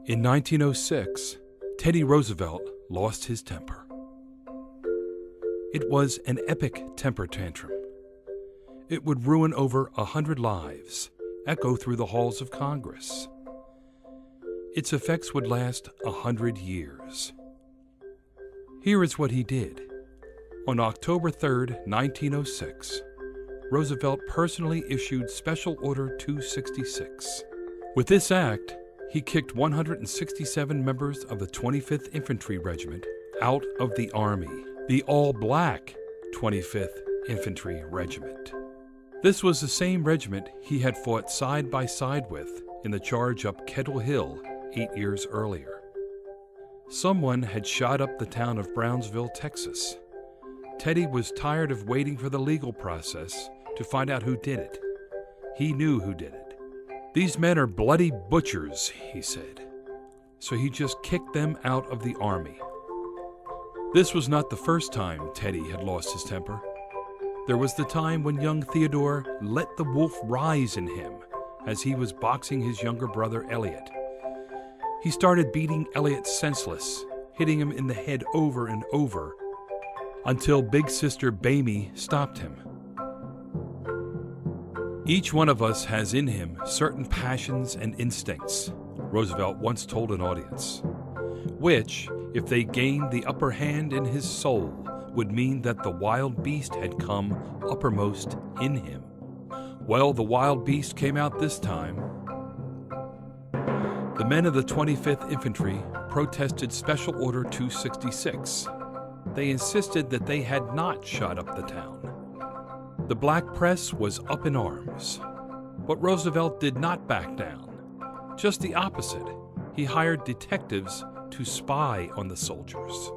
In 1906, Teddy Roosevelt lost his temper. It was an epic temper tantrum. It would ruin over 100 lives, echo through the halls of Congress. Its effects would last 100 years. Here is what he did. On October 3, 1906, Roosevelt personally issued Special Order 266. With this act, he kicked 167 members of the 25th Infantry Regiment out of the Army, the all-black 25th Infantry Regiment. This was the same regiment he had fought side by side with in the charge up Kettle Hill 8 years earlier. Someone had shot up the town of Brownsville, Texas. Teddy was tired of waiting for the legal process to find out who did it. He knew who did it. "These men are bloody butchers," he said. So he just kicked them out of the Army. This was not the first time Teddy had lost his temper. There was the time when young Theodore let the wolf rise in him as he was boxing his younger brother Elliot. He started beating Elliot senseless, hitting him in the head over and over, until big sister Bamie stopped him. Each one of us has in him certain passions and instincts, Roosevelt once told an audience, which, if they gained the upper hand in his soul, would mean that the wild beast had come uppermost in him. Well, the wild beast came out this time. The men of the 25th Infantry protested Special Order 266. They insisted that they had not shot up the town. The black press was up in arms, but Roosevelt did not back down. Just the opposite. He hired detectives to spy on the soldiers.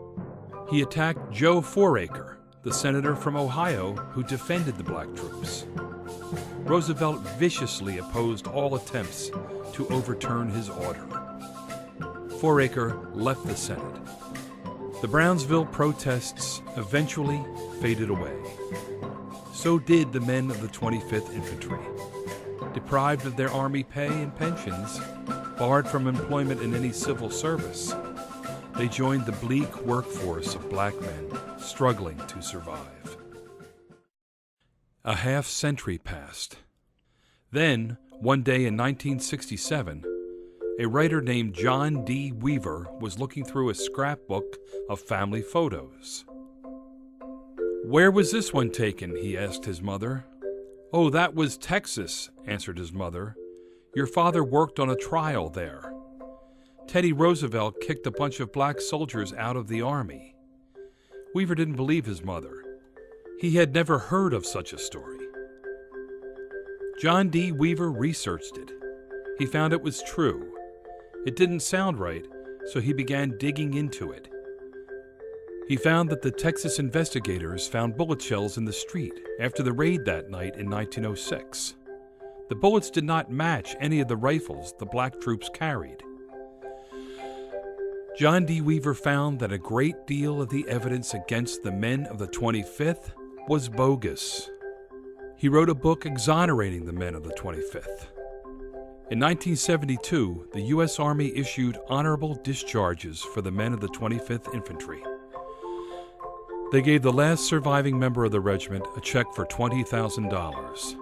He attacked Joe Foraker, the senator from Ohio who defended the black troops. Roosevelt viciously opposed all attempts to overturn his order. Foraker left the Senate. The Brownsville protests eventually faded away. So did the men of the 25th Infantry. Deprived of their Army pay and pensions, barred from employment in any civil service, they joined the bleak workforce of black men struggling to survive. A half-century passed. Then, one day in 1967, a writer named John D. Weaver was looking through a scrapbook of family photos. "Where was this one taken?" he asked his mother. "Oh, that was Texas," answered his mother. "Your father worked on a trial there. Teddy Roosevelt kicked a bunch of black soldiers out of the Army." Weaver didn't believe his mother. He had never heard of such a story. John D. Weaver researched it. He found it was true. It didn't sound right, so he began digging into it. He found that the Texas investigators found bullet shells in the street after the raid that night in 1906. The bullets did not match any of the rifles the black troops carried. John D. Weaver found that a great deal of the evidence against the men of the 25th was bogus. He wrote a book exonerating the men of the 25th. In 1972, the U.S. Army issued honorable discharges for the men of the 25th Infantry. They gave the last surviving member of the regiment a check for $20,000.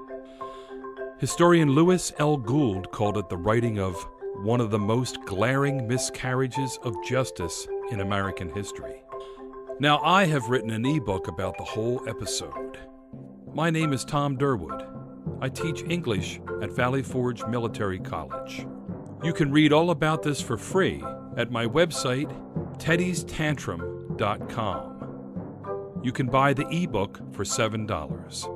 Historian Lewis L. Gould called it the writing of one of the most glaring miscarriages of justice in American history. Now, I have written an ebook about the whole episode. My name is Tom Durwood. I teach English at Valley Forge Military College. You can read all about this for free at my website, teddystantrum.com. You can buy the ebook for $7.